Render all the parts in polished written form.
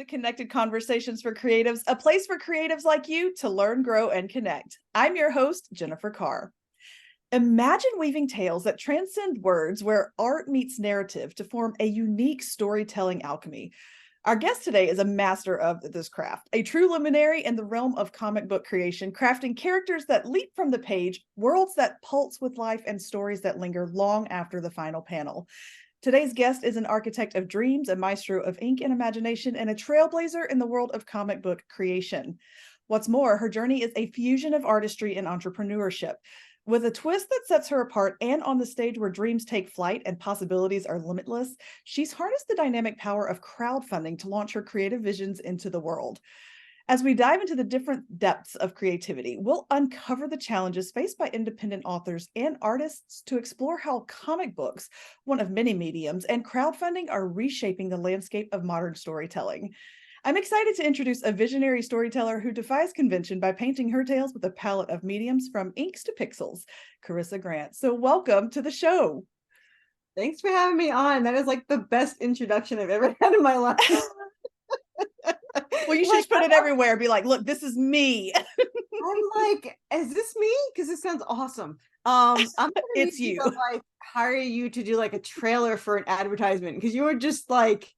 Connected Conversations for Creatives, a place for creatives like you to learn, grow, and connect. I'm your host, Jennifer Carr. Imagine weaving tales that transcend words, where art meets narrative to form a unique storytelling alchemy. Our guest today is a master of this craft, a true luminary in the realm of comic book creation, crafting characters that leap from the page, worlds that pulse with life, and stories that linger long after the final panel. Today's guest is an architect of dreams, a maestro of ink and imagination, and a trailblazer in the world of comic book creation. What's more, her journey is a fusion of artistry and entrepreneurship. With a twist that sets her apart, and on the stage where dreams take flight and possibilities are limitless, she's harnessed the dynamic power of crowdfunding to launch her creative visions into the world. As we dive into the different depths of creativity, we'll uncover the challenges faced by independent authors and artists to explore how comic books, one of many mediums, and crowdfunding are reshaping the landscape of modern storytelling. I'm excited to introduce a visionary storyteller who defies convention by painting her tales with a palette of mediums from inks to pixels, Corissa Grant. So welcome to the show. Thanks for having me on. That is like the best introduction I've ever had in my life. Well, you should just put it everywhere. Be like, look, this is me. I'm like, is this me? Because it sounds awesome. I'm gonna it's you. Like hire you to do like a trailer for an advertisement, because you were just like,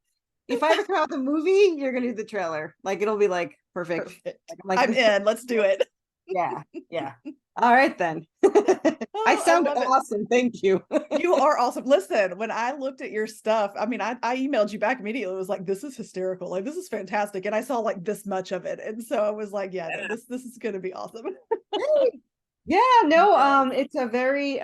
if I ever come out with a movie, you're gonna do the trailer. Like it'll be like perfect. Like, I'm in. Let's do it. Yeah. All right then. I sound awesome. Thank you. You are awesome. Listen, when I looked at your stuff, I mean, I emailed you back immediately. It was like, this is hysterical. Like, this is fantastic. And I saw like this much of it. And so I was like, yeah, no, this is going to be awesome. Yeah, no, it's a very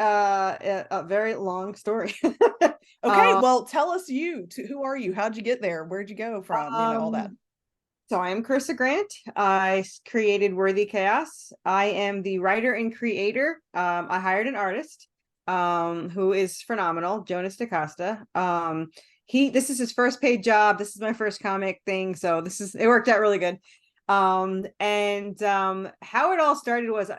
long story. Okay, well, tell us who are you? How'd you get there? Where'd you go from? All that. So I am Corissa Grant. I created Worthy Chaos. I am the writer and creator. I hired an artist who is phenomenal, Jonas DaCosta. This is his first paid job. This is my first comic thing, so it worked out really good. How it all started was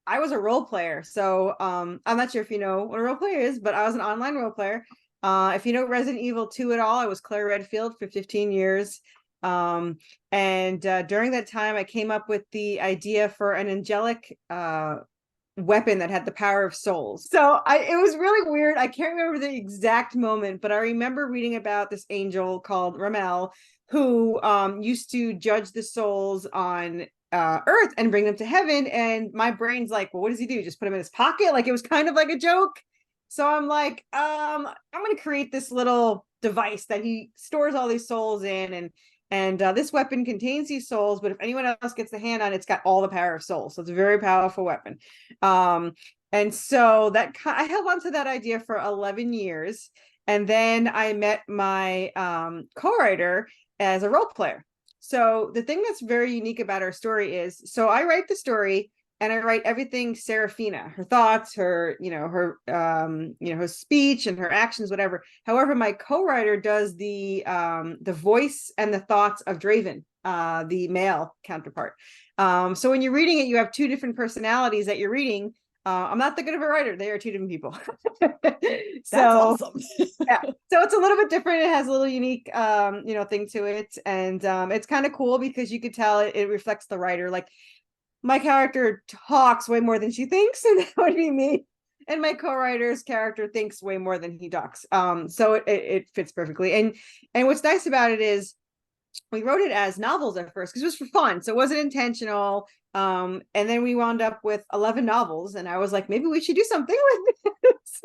I was a role player. So I'm not sure if you know what a role player is, but I was an online role player. If you know Resident Evil 2 at all, I was Claire Redfield for 15 years. During that time, I came up with the idea for an angelic weapon that had the power of souls. So it was really weird. I can't remember the exact moment, but I remember reading about this angel called Ramel, who used to judge the souls on Earth and bring them to heaven. And my brain's like, well, what does he do? Just put them in his pocket? Like, it was kind of like a joke. So I'm like, I'm going to create this little device that he stores all these souls in, and this weapon contains these souls, but if anyone else gets the hand on it, it's got all the power of souls. So it's a very powerful weapon. And so I held on to that idea for 11 years. And then I met my co-writer as a role player. So the thing that's very unique about our story is, so I write the story and I write everything Serafina, her thoughts, her speech and her actions, whatever. However, my co-writer does the voice and the thoughts of Draven, the male counterpart. So when you're reading it, you have two different personalities that you're reading. I'm not that good of a writer. They are two different people. That's awesome. Yeah. So it's a little bit different. It has a little unique, thing to it. And it's kind of cool because you could tell it reflects the writer. Like, my character talks way more than she thinks, and that would be me. And my co-writer's character thinks way more than he talks. So it fits perfectly. And what's nice about it is we wrote it as novels at first because it was for fun. So it wasn't intentional. And then we wound up with 11 novels, and I was like, maybe we should do something with this.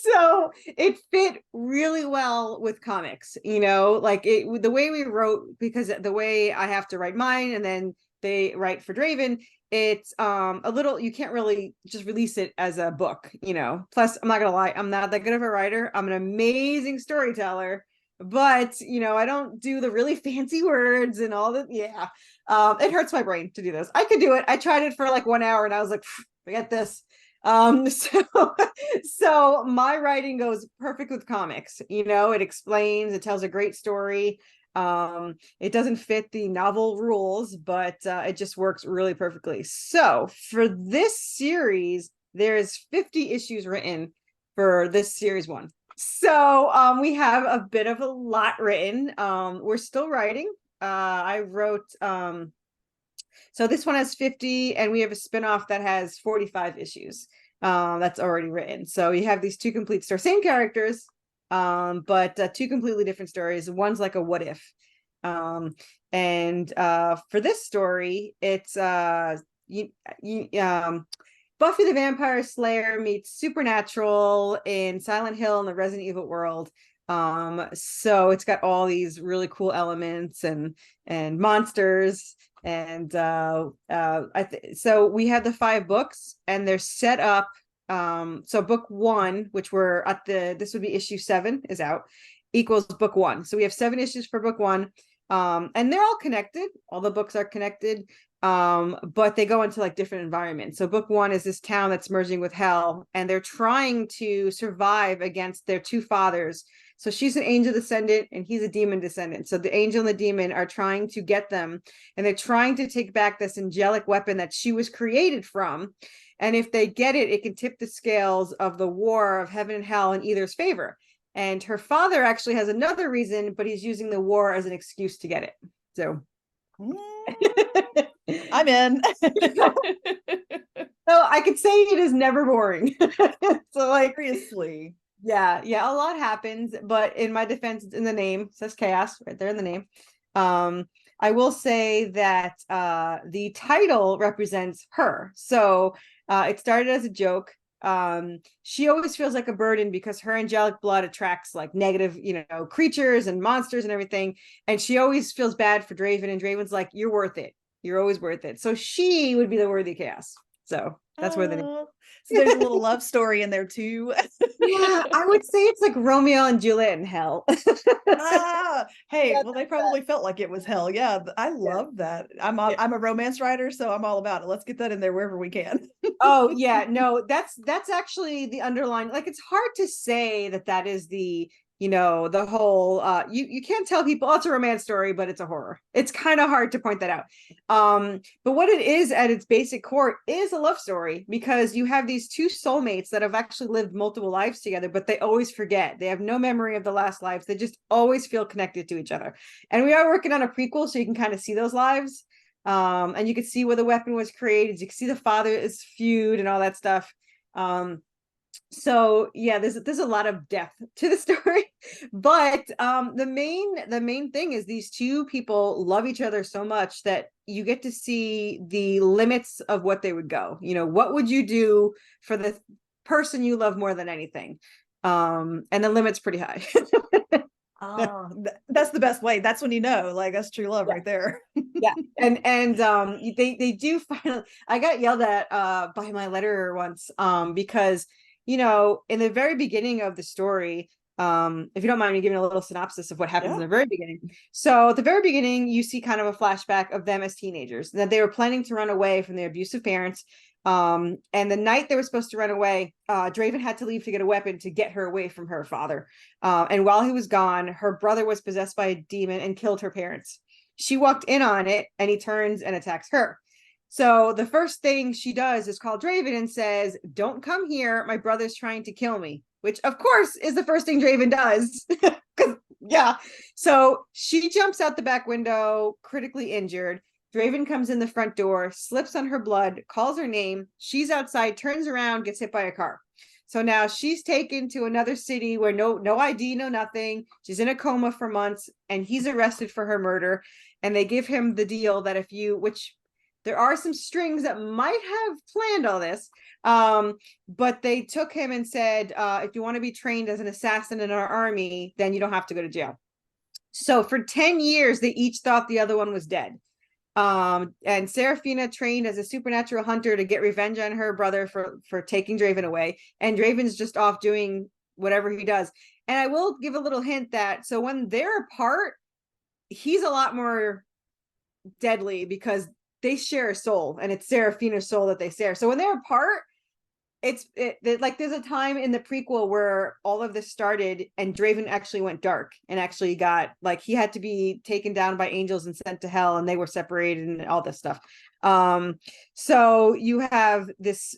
So it fit really well with comics, like the way we wrote, because the way I have to write mine and then they write for Draven, it's a little, you can't really just release it as a book, Plus, I'm not gonna lie, I'm not that good of a writer. I'm an amazing storyteller, but I don't do the really fancy words and all that. It hurts my brain to do this. I could do it. I tried it for like 1 hour and I was like, forget this. So my writing goes perfect with comics. It explains, it tells a great story. It doesn't fit the novel rules, but it just works really perfectly. So for this series, there's 50 issues written for this series 1. So we have a bit of a lot written. We're still writing. I wrote so this one has 50, and we have a spinoff that has 45 issues. That's already written. So you have these two complete stories, same characters, but two completely different stories. One's like a what if. And for this story, it's Buffy the Vampire Slayer meets Supernatural in Silent Hill in the Resident Evil world. So it's got all these really cool elements and monsters. And so we have the 5 books, and they're set up. So book 1, which we're at this would be issue 7 is out, equals book 1. So we have 7 issues for book 1. And they're all connected. All the books are connected. But they go into like different environments. So book 1 is this town that's merging with hell, and they're trying to survive against their 2 fathers. So she's an angel descendant and he's a demon descendant. So the angel and the demon are trying to get them, and they're trying to take back this angelic weapon that she was created from. And if they get it, it can tip the scales of the war of heaven and hell in either's favor. And her father actually has another reason, but he's using the war as an excuse to get it. So I'm in. So I could say it is never boring. So like, Seriously. yeah, a lot happens, but in my defense, it's in the name. It says chaos right there in the name. I will say that the title represents her. So it started as a joke. She always feels like a burden because her angelic blood attracts like negative, creatures and monsters and everything. And she always feels bad for Draven, and Draven's like, you're worth it. You're always worth it. So she would be the worthy chaos. So that's where the name. So there's a little love story in there too. Yeah, I would say it's like Romeo and Juliet in hell. Hey, Yeah, well, they probably felt like it was hell. Yeah, I love that. I'm a romance writer, so I'm all about it. Let's get that in there wherever we can. Oh yeah, no, that's actually the underlying. Like, it's hard to say that is the the whole you can't tell people, oh, it's a romance story, but it's a horror. It's kind of hard to point that out. But what it is at its basic core is a love story, because you have these 2 soulmates that have actually lived multiple lives together, but they always forget. They have no memory of the last lives. They just always feel connected to each other. And we are working on a prequel, so you can kind of see those lives. And you can see where the weapon was created. You can see the father's feud and all that stuff. So yeah, there's a lot of depth to the story, but the main thing is these 2 people love each other so much that you get to see the limits of what they would go. What would you do for the person you love more than anything? And the limit's pretty high. Oh, that's the best way. That's when like, that's true love right there. Yeah, and they do finally. I got yelled at by my letterer once because in the very beginning of the story, if you don't mind me giving a little synopsis of what happens in the very beginning. So at the very beginning, you see kind of a flashback of them as teenagers, that they were planning to run away from their abusive parents. And the night they were supposed to run away, Draven had to leave to get a weapon to get her away from her father. And while he was gone, her brother was possessed by a demon and killed her parents. She walked in on it, and he turns and attacks her. So the first thing she does is call Draven and says, don't come here. My brother's trying to kill me, which of course is the first thing Draven does. Yeah. So she jumps out the back window, critically injured. Draven comes in the front door, slips on her blood, calls her name. She's outside, turns around, gets hit by a car. So now she's taken to another city where no ID, no nothing. She's in a coma for months, and he's arrested for her murder. And they give him the deal that which there are some strings that might have planned all this. But they took him and said, if you want to be trained as an assassin in our army, then you don't have to go to jail. So for 10 years, they each thought the other one was dead. And Seraphina trained as a supernatural hunter to get revenge on her brother for taking Draven away. And Draven's just off doing whatever he does. And I will give a little hint that, so when they're apart, he's a lot more deadly because they share a soul, and it's Seraphina's soul that they share. So when they're apart, like there's a time in the prequel where all of this started, and Draven actually went dark and actually got, like, he had to be taken down by angels and sent to hell, and they were separated and all this stuff. So you have this,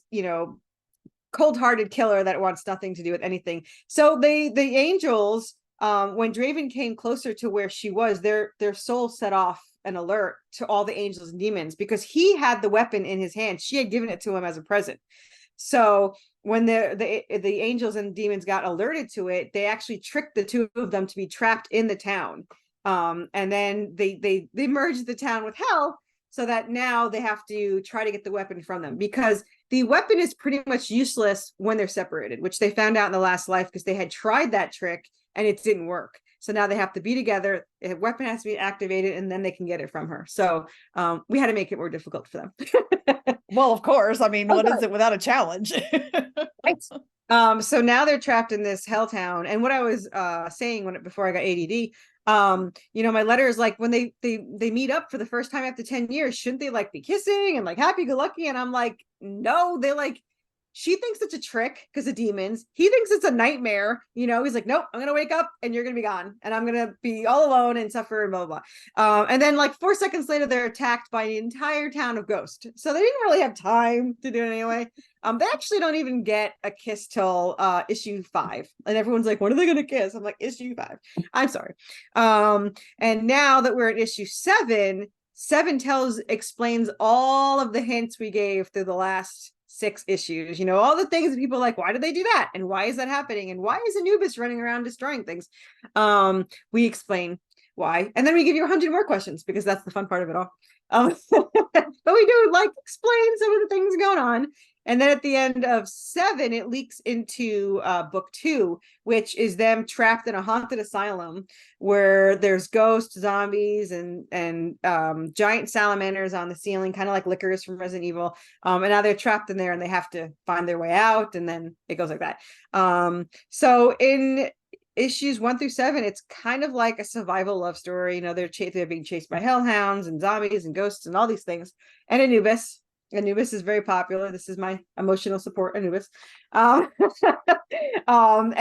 cold-hearted killer that wants nothing to do with anything. So the angels, when Draven came closer to where she was, their soul set off an alert to all the angels and demons because he had the weapon in his hand. She had given it to him as a present. So when the angels and demons got alerted to it, they actually tricked the two of them to be trapped in the town. And then they merged the town with hell, so that now they have to try to get the weapon from them, because the weapon is pretty much useless when they're separated, which they found out in the last life because they had tried that trick and it didn't work. So now they have to be together. A weapon has to be activated, and then they can get it from her. So we had to make it more difficult for them. Well, of course. I mean, what is it without a challenge? Right. So now they're trapped in this hell town. And what I was saying before I got ADD, my letter is like, when they meet up for the first time after 10 years, shouldn't they like be kissing and like happy go lucky? And I'm like, no, they like, she thinks it's a trick because of demons. He thinks it's a nightmare. He's like, nope, I'm going to wake up and you're going to be gone. And I'm going to be all alone and suffer and blah, blah, blah. And then like 4 seconds later, they're attacked by an entire town of ghosts. So they didn't really have time to do it anyway. They actually don't even get a kiss till issue 5. And everyone's like, when are they going to kiss? I'm like, issue 5. I'm sorry. And now that we're at issue 7, 7 explains all of the hints we gave through the last 6 issues, all the things that people are like, why did they do that? And why is that happening? And why is Anubis running around destroying things? We explain why. And then we give you 100 more questions because that's the fun part of it all. But we do like explain some of the things going on. And then at the end of 7, it leaks into book 2, which is them trapped in a haunted asylum where there's ghosts, zombies, and giant salamanders on the ceiling, kind of like Licorice from Resident Evil. And now they're trapped in there and they have to find their way out. And then it goes like that. So in issues 1 through 7, it's kind of like a survival love story. They're being chased by hellhounds and zombies and ghosts and all these things. And Anubis. Anubis is very popular. This is my emotional support, Anubis. I have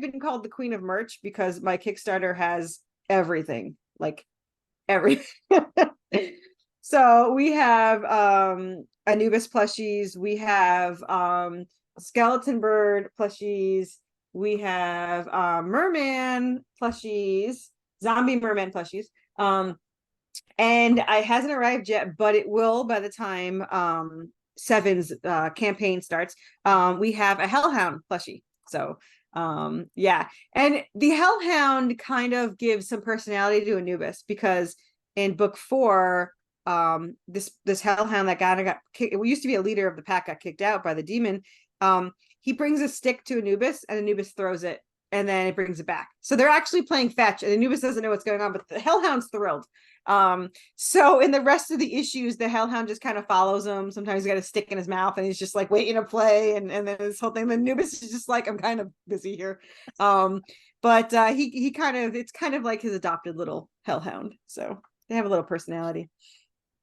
been called the Queen of Merch because my Kickstarter has everything, like everything. So we have Anubis plushies, we have skeleton bird plushies, we have merman plushies, zombie merman plushies. And it hasn't arrived yet, but it will by the time 7's campaign starts. We have a Hellhound plushie. So yeah. And the Hellhound kind of gives some personality to Anubis because in book 4, this Hellhound that got kicked, it used to be a leader of the pack, got kicked out by the demon. He brings a stick to Anubis and Anubis throws it and then it brings it back. So they're actually playing fetch and Anubis doesn't know what's going on, but the Hellhound's thrilled. So in the rest of the issues, the Hellhound just kind of follows him. Sometimes he's got a stick in his mouth and he's just like waiting to play. And then this whole thing, then Anubis is just like, I'm kind of busy here. But he kind of, it's kind of like his adopted little Hellhound. So they have a little personality.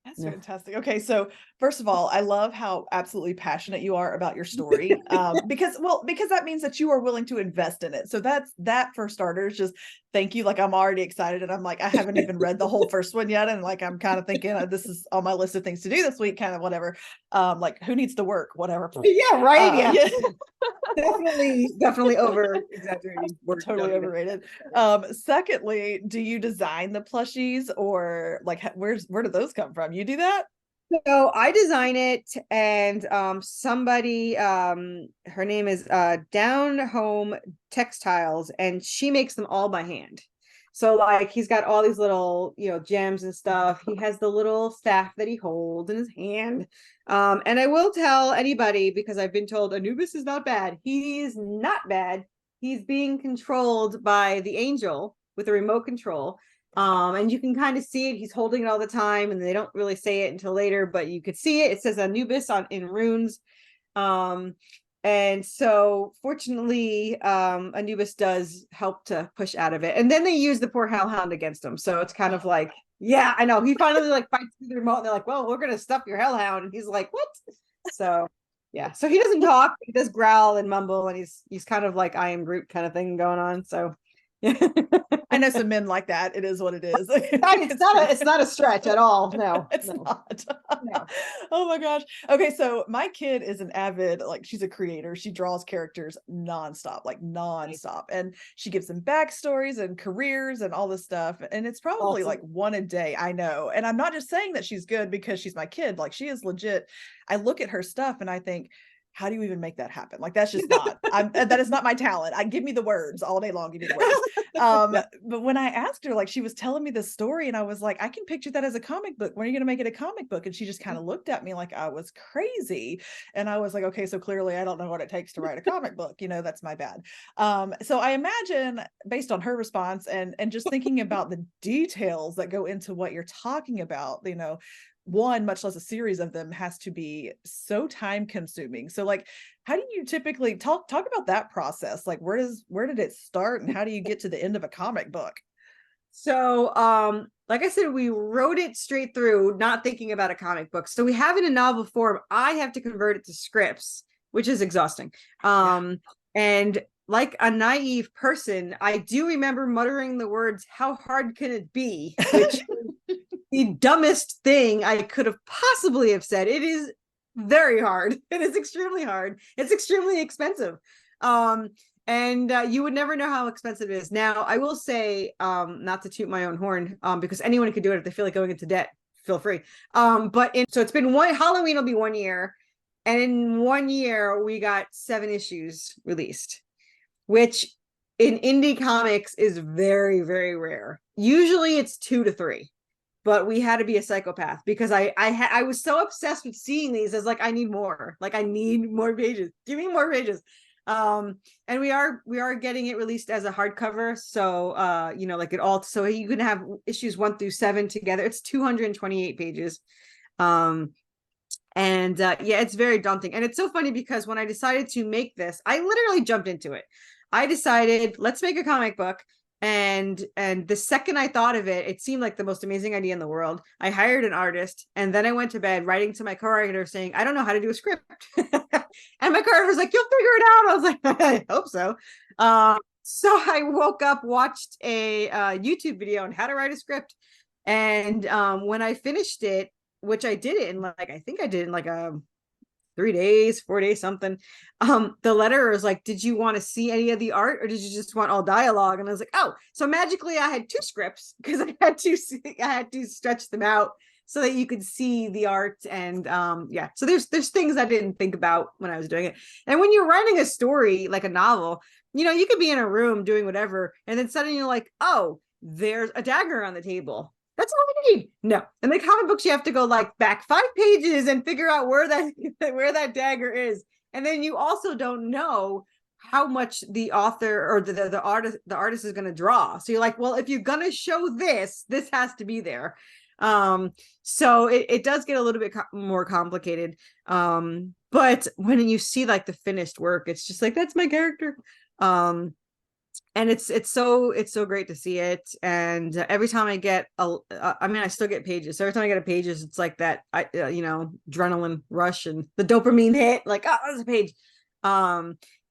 That's fantastic. Okay, so first of all, I love how absolutely passionate you are about your story, because that means that you are willing to invest in it. So that for starters, just thank you. Like I'm already excited, and I'm like I haven't even read the whole first one yet, and like I'm kind of thinking this is on my list of things to do this week, kind of whatever. Like who needs to work, whatever. Yeah, right. Yeah. definitely over exaggerating. Totally overrated. Secondly, do you design the plushies or like where do those come from? You do that? So I design it, and somebody, her name is Down Home Textiles, and she makes them all by hand. So like he's got all these little, gems and stuff. He has the little staff that he holds in his hand. And I will tell anybody, because I've been told Anubis is not bad. He is not bad. He's being controlled by the angel with a remote control. And you can kind of see it. He's holding it all the time, and they don't really say it until later, but you could see it. It says Anubis in runes. And so fortunately, Anubis does help to push out of it. And then they use the poor Hellhound against him. So it's kind of like, yeah, I know. He finally like fights through the remote, and they're like, well, we're gonna stuff your Hellhound. And he's like, what? So yeah. So he doesn't talk, he does growl and mumble, and he's kind of like I am Groot kind of thing going on. So yeah. I know some men like that. It is what it is. It's not a stretch at all. No, It's no. not. No. Oh my gosh. Okay, so my kid is an avid, like she's a creator. She draws characters nonstop, like nonstop. And she gives them backstories and careers and all this stuff. And it's probably Awesome. like one a day. I know. And I'm not just saying that she's good because she's my kid. Like she is legit. I look at her stuff and I think, how do you even make that happen? Like that's just not, that is not my talent. I give me the words all day long, give me the words. Yeah. But when I asked her, like she was telling me this story and I was like, I can picture that as a comic book. When are you going to make it a comic book? And she just kind of looked at me like I was crazy. And I was like, okay, so clearly I don't know what it takes to write a comic book. You know, that's my bad. So I imagine based on her response and just thinking about the details that go into what you're talking about, you know, one, much less a series of them, has to be so time consuming. So like, how do you typically talk about that process? Like where did it start and how do you get to the end of a comic book? So, like I said, we wrote it straight through, not thinking about a comic book. So we have it in novel form. I have to convert it to scripts, which is exhausting. And like a naive person, I do remember muttering the words, "How hard can it be?" Which is the dumbest thing I could have possibly have said. It is very hard. It is extremely hard. It's extremely expensive. And you would never know how expensive it is. Now, I will say, not to toot my own horn, because anyone can do it if they feel like going into debt, feel free. So it's been Halloween will be 1 year. And in 1 year, we got 7 issues released, which in indie comics is very, very rare. Usually it's 2 to 3. But we had to be a psychopath because I was so obsessed with seeing these. I was like, I need more. Like I need more pages. Give me more pages. And we are getting it released as a hardcover. So you know, like it all. So you can have issues 1 through 7 together. It's 228 pages. Yeah, it's very daunting. And it's so funny because when I decided to make this, I literally jumped into it. I decided, let's make a comic book. And the second I thought of it, it seemed like the most amazing idea in the world. I hired an artist, and then I went to bed writing to my co-writer saying, I don't know how to do a script. And my co-writer was like, you'll figure it out. I was like, I hope so. So I woke up, watched a YouTube video on how to write a script. And when I finished it, which I did it in like, I think I did in like 3 days, 4 days, something. The letter was like, did you want to see any of the art or did you just want all dialogue? And I was like, oh, so magically I had 2 scripts because I had to stretch them out so that you could see the art. And yeah, so there's things I didn't think about when I was doing it. And when you're writing a story like a novel, you know, you could be in a room doing whatever, and then suddenly you're like, oh, there's a dagger on the table. That's all I need. No. In the comic books, you have to go like back 5 pages and figure out where that dagger is. And then you also don't know how much the author or the artist is going to draw. So you're like, well, if you're going to show this has to be there. So it does get a little bit more complicated. But when you see like the finished work, it's just like, that's my character. And it's so great to see it. And every time I get I still get pages. So every time I get a pages, it's like that, you know, adrenaline rush and the dopamine hit, like, oh, there's a page.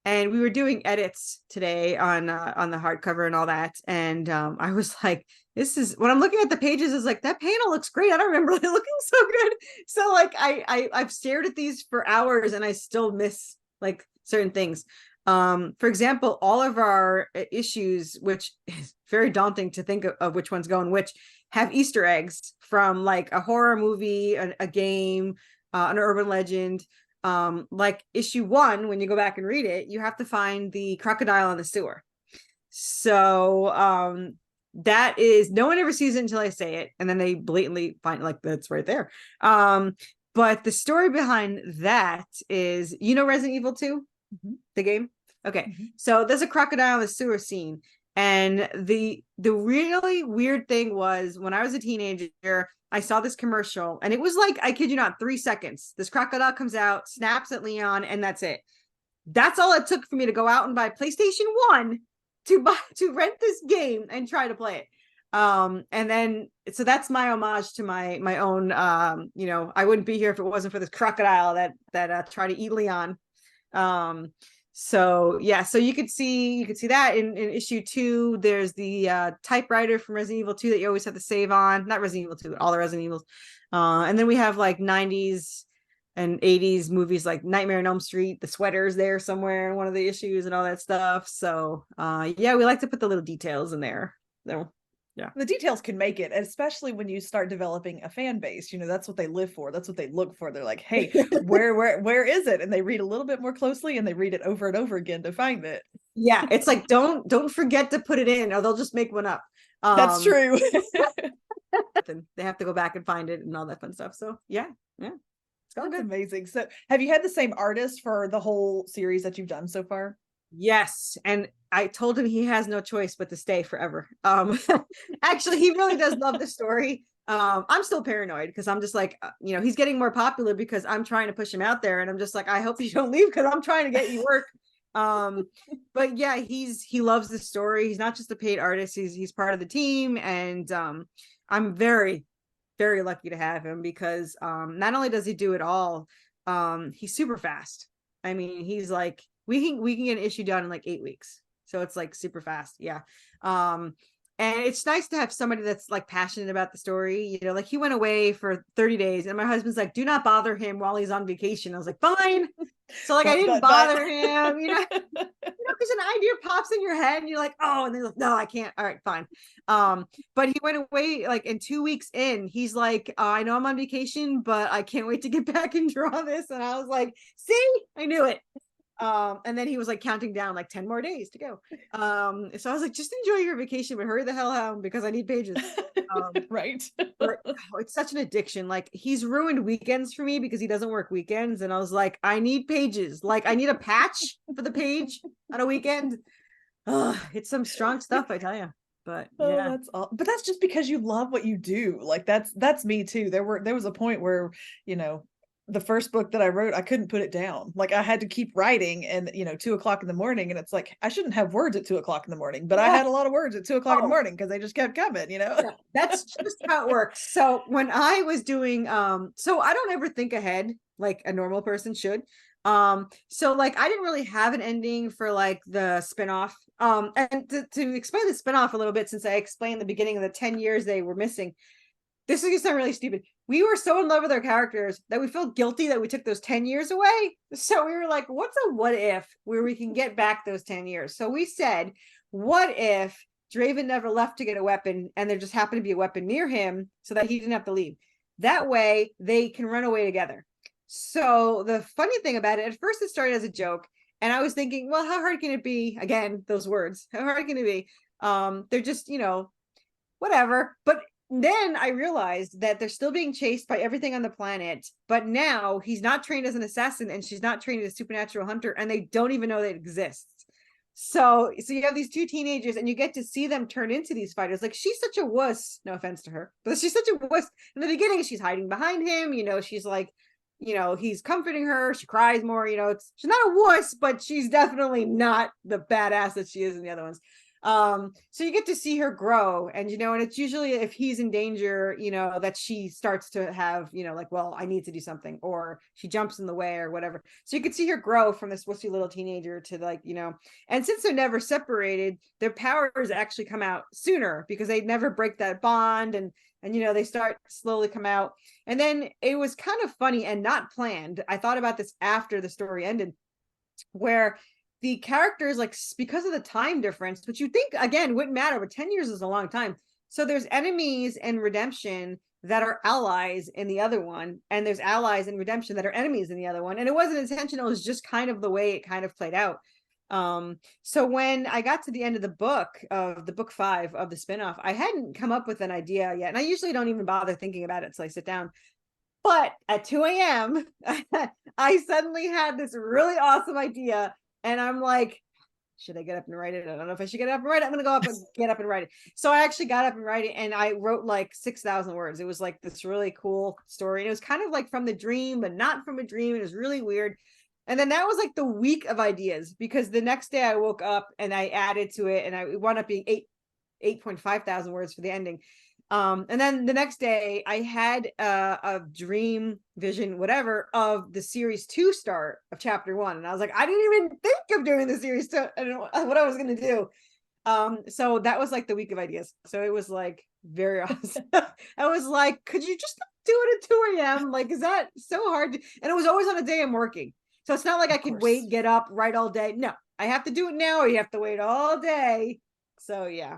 And we were doing edits today on the hardcover and all that. And I was like, this is, when I'm looking at the pages, is like, that panel looks great. I don't remember it looking so good. So like I've stared at these for hours and I still miss like certain things. For example, all of our issues, which is very daunting to think of which one's going which, have Easter eggs from like a horror movie, a game, an urban legend. Like issue 1, when you go back and read it, you have to find the crocodile in the sewer. So that is, no one ever sees it until I say it, and then they blatantly find like that's right there. But the story behind that is, you know, Resident Evil 2, the game. Okay, so there's a crocodile in the sewer scene, and the really weird thing was, when I was a teenager, I saw this commercial, and it was like, I kid you not, 3 seconds. This crocodile comes out, snaps at Leon, and that's it. That's all it took for me to go out and buy PlayStation 1 to rent this game and try to play it. And then, so that's my homage to my own, you know, I wouldn't be here if it wasn't for this crocodile that tried to eat Leon. So yeah, so you could see that in issue 2. There's the typewriter from Resident Evil 2 that you always have to save on. Not Resident Evil 2, but all the Resident Evils. And then we have like 90s and 80s movies like Nightmare on Elm Street. The sweater's there somewhere in one of the issues and all that stuff. So yeah, we like to put the little details in there. So yeah, the details can make it, especially when you start developing a fan base. That's what they live for, that's what they look for. They're like, hey, where is it? And they read a little bit more closely, and they read it over and over again to find it. Yeah, it's like don't forget to put it in, or they'll just make one up. That's true. They have to go back and find it and all that fun stuff. So yeah, it's all That's good. amazing. So have you had the same artist for the whole series that you've done so far? Yes, and I told him he has no choice but to stay forever. Actually, he really does love the story. I'm still paranoid because I'm just like, he's getting more popular because I'm trying to push him out there, and I'm just like, I hope you don't leave because I'm trying to get you work. But yeah, he loves the story. He's not just a paid artist, he's part of the team, and I'm very, very lucky to have him because not only does he do it all, he's super fast. I mean, he's like, we can get an issue done in like 8 weeks. So it's like super fast. Yeah. And it's nice to have somebody that's like passionate about the story. Like he went away for 30 days and my husband's like, do not bother him while he's on vacation. I was like, fine. So like, I didn't bother him, because an idea pops in your head and you're like, oh, and they're like, no, I can't. All right, fine. But he went away like in 2 weeks in, he's like, I know I'm on vacation, but I can't wait to get back and draw this. And I was like, see, I knew it. And then he was like counting down like 10 more days to go. So I was like, just enjoy your vacation, but hurry the hell home because I need pages. Right. It's such an addiction. Like he's ruined weekends for me because he doesn't work weekends. And I was like, I need pages. Like I need a patch for the page on a weekend. It's some strong stuff, I tell you. But yeah, that's all. But that's just because you love what you do. Like that's me too. There was a point where, the first book that I wrote, I couldn't put it down. Like I had to keep writing, and 2:00 in the morning, and it's like I shouldn't have words at 2:00 in the morning, but I had a lot of words at 2:00 in the morning because they just kept coming. Yeah, that's just how it works. So when I was doing, so I don't ever think ahead like a normal person should. So like I didn't really have an ending for like the spinoff. And to explain the spinoff a little bit, since I explained the beginning of the 10 years they were missing. This is gonna sound really stupid. We were so in love with our characters that we felt guilty that we took those 10 years away. So we were like, what's a what if where we can get back those 10 years? So we said, what if Draven never left to get a weapon and there just happened to be a weapon near him so that he didn't have to leave? That way they can run away together. So the funny thing about it, at first it started as a joke. And I was thinking, well, how hard can it be? Again, those words, how hard can it be? They're just, whatever. But then I realized that they're still being chased by everything on the planet, but now he's not trained as an assassin and she's not trained as a supernatural hunter, and they don't even know that it exists. So you have these two teenagers and you get to see them turn into these fighters. Like she's such a wuss, no offense to her, but she's such a wuss in the beginning. She's hiding behind him, she's like, he's comforting her. She cries more, she's not a wuss, but she's definitely not the badass that she is in the other ones. So you get to see her grow, and and it's usually if he's in danger, that she starts to have, like, well, I need to do something, or she jumps in the way or whatever. So you could see her grow from this wussy little teenager to like, and since they're never separated, their powers actually come out sooner because they never break that bond, and they start slowly come out. And then it was kind of funny and not planned. I thought about this after the story ended, where the characters, like, because of the time difference, which you think again wouldn't matter, but 10 years is a long time. So there's enemies in Redemption that are allies in the other one, and there's allies in Redemption that are enemies in the other one. And it wasn't intentional, it was just kind of the way it kind of played out. So when I got to the end of the book 5 of the spinoff, I hadn't come up with an idea yet, and I usually don't even bother thinking about it until I sit down. But at 2 a.m. I suddenly had this really awesome idea. And I'm like, should I get up and write it? I don't know if I should get up and write it. I'm going to go up and get up and write it. So I actually got up and write it, and I wrote like 6,000 words. It was like this really cool story. And it was kind of like from the dream, but not from a dream. It was really weird. And then that was like the week of ideas, because the next day I woke up and I added to it, and it wound up being 8.5 thousand words for the ending. And then the next day I had a dream vision, whatever, of the series 2 start of chapter 1. And I was like, I didn't even think of doing the series 2. I don't know what I was going to do. So that was like the week of ideas. So it was like very awesome. I was like, could you just do it at 2 a.m.? Like, is that so hard and it was always on a day I'm working. So it's not like I could wait, get up, write all day. No, I have to do it now, or you have to wait all day. So yeah,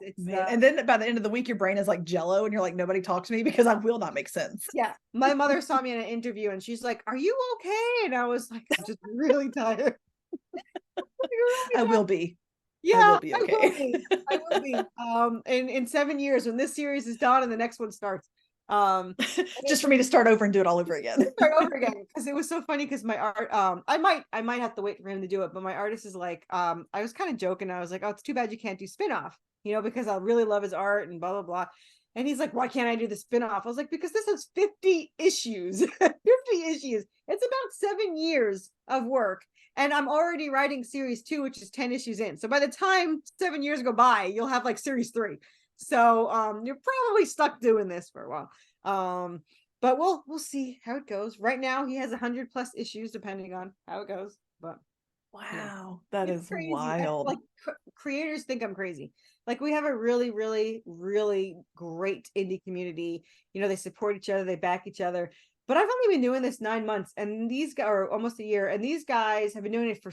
it's man. And then by the end of the week, your brain is like jello, and you're like, nobody talk to me because I will not make sense. Yeah, my mother saw me in an interview, and she's like, "Are you okay?" And I was like, "I'm just really tired." I will be. Yeah, I will be okay. I will be. In 7 years, when this series is done and the next one starts, just for me to start over and do it all over again. Start over again, because it was so funny, because my art, I might have to wait for him to do it, but my artist is like, I was kind of joking. I was like, oh, it's too bad you can't do spin-off, because I really love his art and blah blah blah. And he's like, why can't I do the spin-off? I was like, because this has 50 issues. 50 issues. It's about 7 years of work. And I'm already writing series 2, which is 10 issues in. So by the time 7 years go by, you'll have like series 3. So you're probably stuck doing this for a while. But we'll see how it goes. Right now he has 100+ issues, depending on how it goes. But wow, that it's is crazy. wild. Like creators think I'm crazy. Like, we have a really, really, really great indie community. They support each other, they back each other. But I've only been doing this 9 months, and these guys, or almost a year, and these guys have been doing it for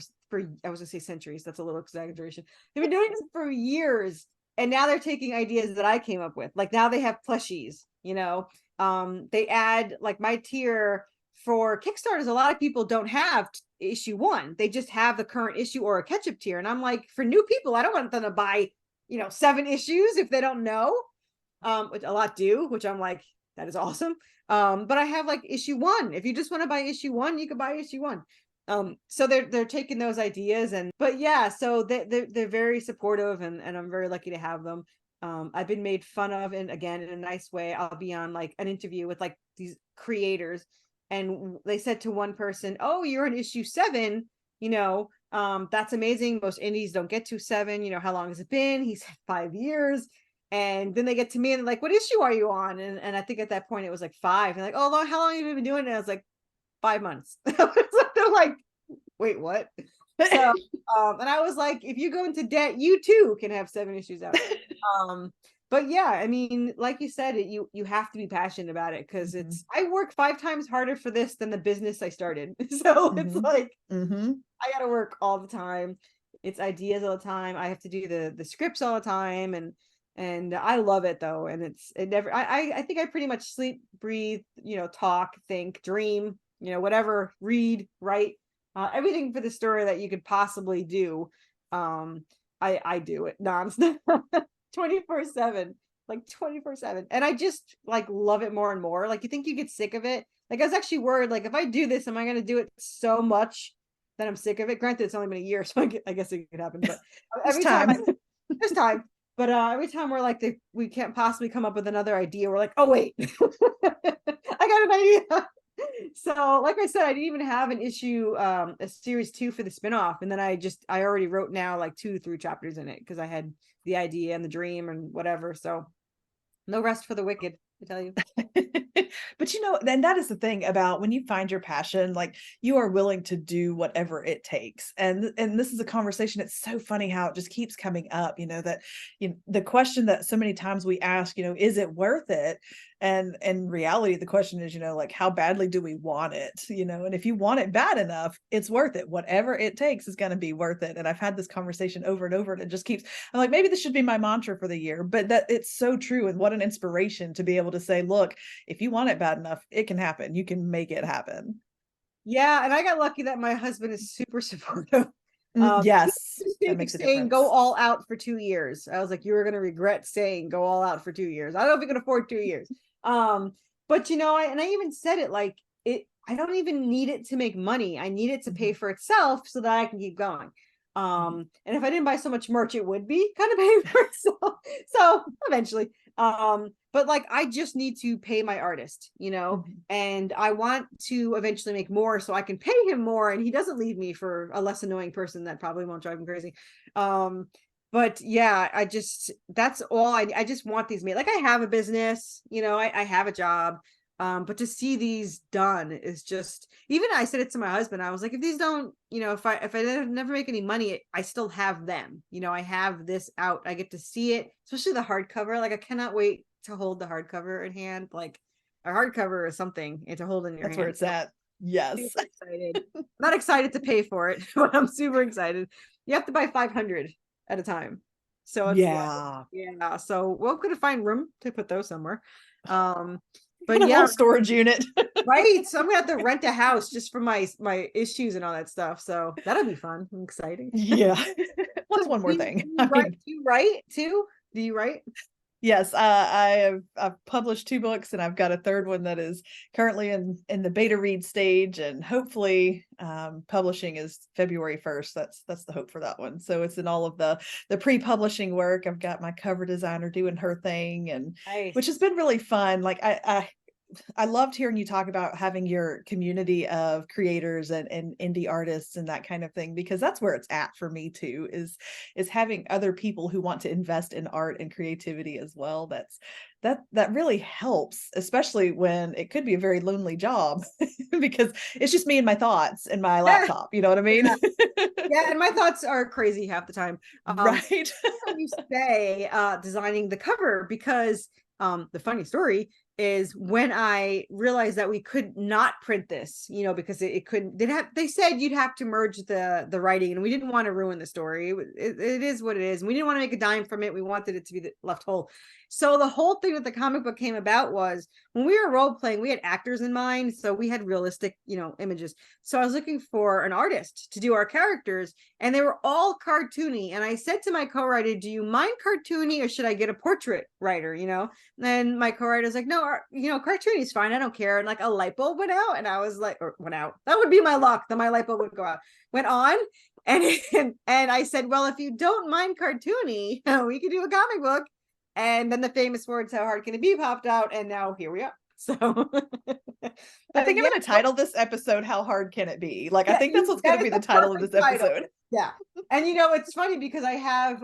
I was gonna say centuries. That's a little exaggeration. They've been doing it for years, and now they're taking ideas that I came up with. Like, now they have plushies. They add, like, my tier for Kickstarters. A lot of people don't have issue 1. They just have the current issue or a catch-up tier. And I'm like, for new people, I don't want them to buy 7 issues if they don't know. Which a lot do, which I'm like, that is awesome. But I have like issue 1. If you just want to buy issue 1, you can buy issue 1. So they're taking those ideas, but yeah, so they're very supportive, and I'm very lucky to have them. I've been made fun of, and again, in a nice way. I'll be on like an interview with like these creators, and they said to one person, "Oh, you're in issue 7. That's amazing. Most indies don't get to 7. How long has it been?" He said 5 years. And then they get to me and they're like, "What issue are you on?" And I think at that point it was like 5. And like, "Oh, how long have you been doing it?" And I was like, 5 months. They're like, "Wait, what?" So, and I was like, "If you go into debt, you too can have 7 issues out." But yeah, I mean, like you said, you have to be passionate about it, because I work 5 times harder for this than the business I started. So it's like, I got to work all the time. It's ideas all the time. I have to do the scripts all the time, and I love it though. And it never, I think I pretty much sleep, breathe, talk, think, dream, whatever, read, write, everything for the story that you could possibly do. I do it nonstop. 24/7, like 24/7. And I just like love it more and more. Like, you think you get sick of it. Like, I was actually worried, like, if I do this, am I going to do it so much that I'm sick of it? Granted, it's only been a year, so I guess it could happen. But every time there's time. But every time we're like, we can't possibly come up with another idea, we're like, oh wait, I got an idea. So like I said, I didn't even have an issue, a series 2 for the spinoff. And then I already wrote now like 2 through chapters in it, because I had the idea and the dream and whatever. So no rest for the wicked, I tell you. But then that is the thing about when you find your passion, like, you are willing to do whatever it takes. And this is a conversation. It's so funny how it just keeps coming up, that the question that so many times we ask, is it worth it? And in reality, the question is, like, how badly do we want it? And if you want it bad enough, it's worth it. Whatever it takes is going to be worth it. And I've had this conversation over and over, and it just keeps, I'm like, maybe this should be my mantra for the year, but that it's so true. And what an inspiration to be able to say, look, if you want it bad enough, it can happen. You can make it happen. Yeah. And I got lucky that my husband is super supportive. Yes, that makes a difference. Go all out for 2 years. I was like, you were going to regret saying go all out for 2 years. I don't know if you can afford 2 years. But I even said it, like, I don't even need it to make money. I need it to pay for itself so that I can keep going. And if I didn't buy so much merch, it would be kind of paying for itself. So eventually, but like, I just need to pay my artist, and I want to eventually make more so I can pay him more, and he doesn't leave me for a less annoying person that probably won't drive him crazy. But yeah, that's all I just want these made. Like, I have a business, I have a job. But to see these done is just, even I said it to my husband, I was like, if these don't, if I never make any money, I still have them. I have this out. I get to see it, especially the hardcover. Like, I cannot wait to hold the hardcover in hand. Like, a hardcover is something to hold in your That's where hand. it's at. Yes. Super excited. I'm not excited to pay for it, but I'm super excited. You have to buy 500 at a time. So it's like, Yeah. yeah. So we're gonna find room to put those somewhere. Get But a yeah, whole storage unit. right. So I'm gonna have to rent a house just for my issues and all that stuff. So that'll be fun and exciting. Yeah. What's So one more thing? you I write? mean, Do you write too? Do you write? yes, I've published 2 books, and I've got a third one that is currently in the beta read stage, and hopefully publishing is February 1st. That's the hope for that one. So it's in all of the pre-publishing work. I've got my cover designer doing her thing, and which has Nice. been really fun. Like I loved hearing you talk about having your community of creators and indie artists and that kind of thing, because that's where it's at for me too, is having other people who want to invest in art and creativity as well. That really helps, especially when it could be a very lonely job because it's just me and my thoughts and my Yeah. laptop, you know what I mean? Yeah. Yeah, and my thoughts are crazy half the time. Right. You say designing the cover, because the funny story is, when I realized that we could not print this, because it couldn't, they said you'd have to merge the writing, and we didn't want to ruin the story. It is what it is, and we didn't want to make a dime from it. We wanted it to be left whole. So the whole thing that the comic book came about was, when we were role playing, we had actors in mind, so we had realistic, images. So I was looking for an artist to do our characters, and they were all cartoony. And I said to my co-writer, do you mind cartoony, or should I get a portrait writer? And my co-writer's like, no, cartoony is fine, I don't care. And like, a light bulb went out, and I was like, or went out, that would be my luck, that my light bulb would go out, went on. And and I said, well, if you don't mind cartoony, we could do a comic book. And then the famous words, how hard can it be, popped out, and now here we are. So I think I'm yeah, going to title this episode "How Hard Can It Be?" Like, I yeah, think that's what's going that to is be the the title of perfect this title. episode. Yeah. And it's funny, because I have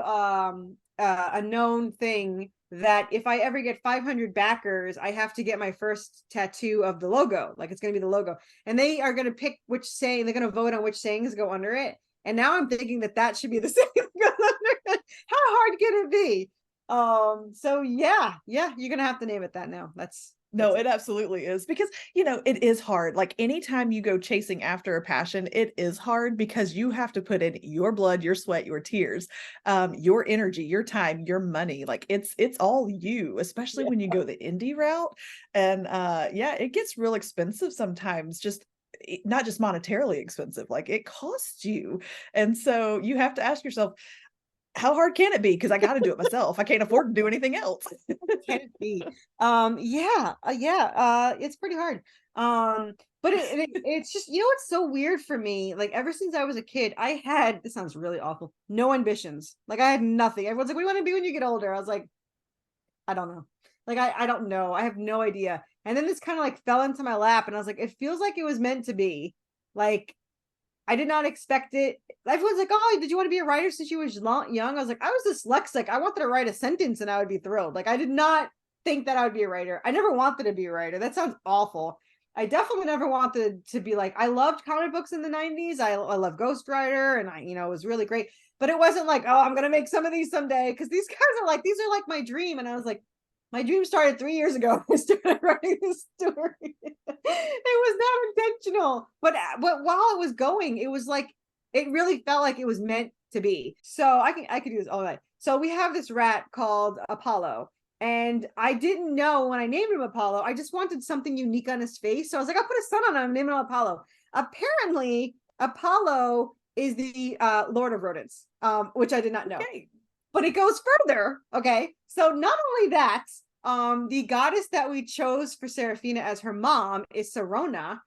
a known thing that if I ever get 500 backers, I have to get my first tattoo of the logo. Like, it's going to be the logo, and they are going to pick which saying, they're going to vote on which sayings go under it. And now I'm thinking that should be the saying that goes under it. How hard can it be? So yeah, you're going to have to name it that now. That's No, it absolutely is, because, it is hard. Like, anytime you go chasing after a passion, it is hard, because you have to put in your blood, your sweat, your tears, your energy, your time, your money. Like, it's all you, especially yeah. when you go the indie route. And yeah, it gets real expensive sometimes, just not just monetarily expensive, like it costs you. And so you have to ask yourself, how hard can it be? Because I got to do it myself. I can't afford to do anything else. Can it be? It's pretty hard. But it's just, it's so weird for me. Like, ever since I was a kid, I had, this sounds really awful, no ambitions. Like, I had nothing. Everyone's like, what do you want to be when you get older? I was like, I don't know. Like, I don't know. I have no idea. And then this kind of like fell into my lap, and I was like, it feels like it was meant to be. Like, I did not expect it. Everyone's like, oh, did you want to be a writer since you was young? I was like, I was dyslexic. I wanted to write a sentence and I would be thrilled. Like, I did not think that I would be a writer. I never wanted to be a writer. That sounds awful. I definitely never wanted to be like, I loved comic books in the 90s. I love Ghost Rider, and it was really great. But it wasn't like, oh, I'm going to make some of these someday, because these are like my dream. And I was like, my dream started 3 years ago. I started writing this story. It was not intentional, but while it was going, it was like, it really felt like it was meant to be. So I could do this all night. So we have this rat called Apollo, and I didn't know when I named him Apollo. I just wanted something unique on his face, so I was like, I'll put a sun on him, name him Apollo. Apparently, Apollo is the Lord of Rodents, which I did not know. Okay. But it goes further. Okay, so not only that, the goddess that we chose for Seraphina as her mom is Serona,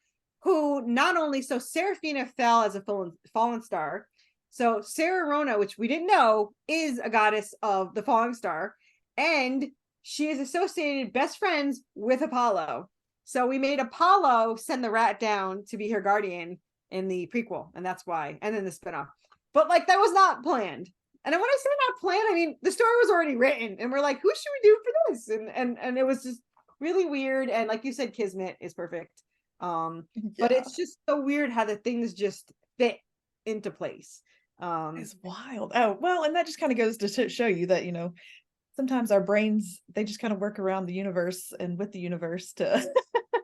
who not only, so Seraphina fell as a fallen star. So Serona, which we didn't know, is a goddess of the falling star, and she is associated best friends with Apollo. So we made Apollo send the rat down to be her guardian in the prequel, and that's why, and then the spinoff. But like, that was not planned. And when I say not planned, I mean the story was already written, and we're like, who should we do for this? And it was just really weird. And like you said, Kismet is perfect. But Yeah, it's just so weird how the things just fit into place. it's wild. Oh, well, and that just kind of goes to show you that, sometimes our brains, they just kind of work around the universe and with the universe to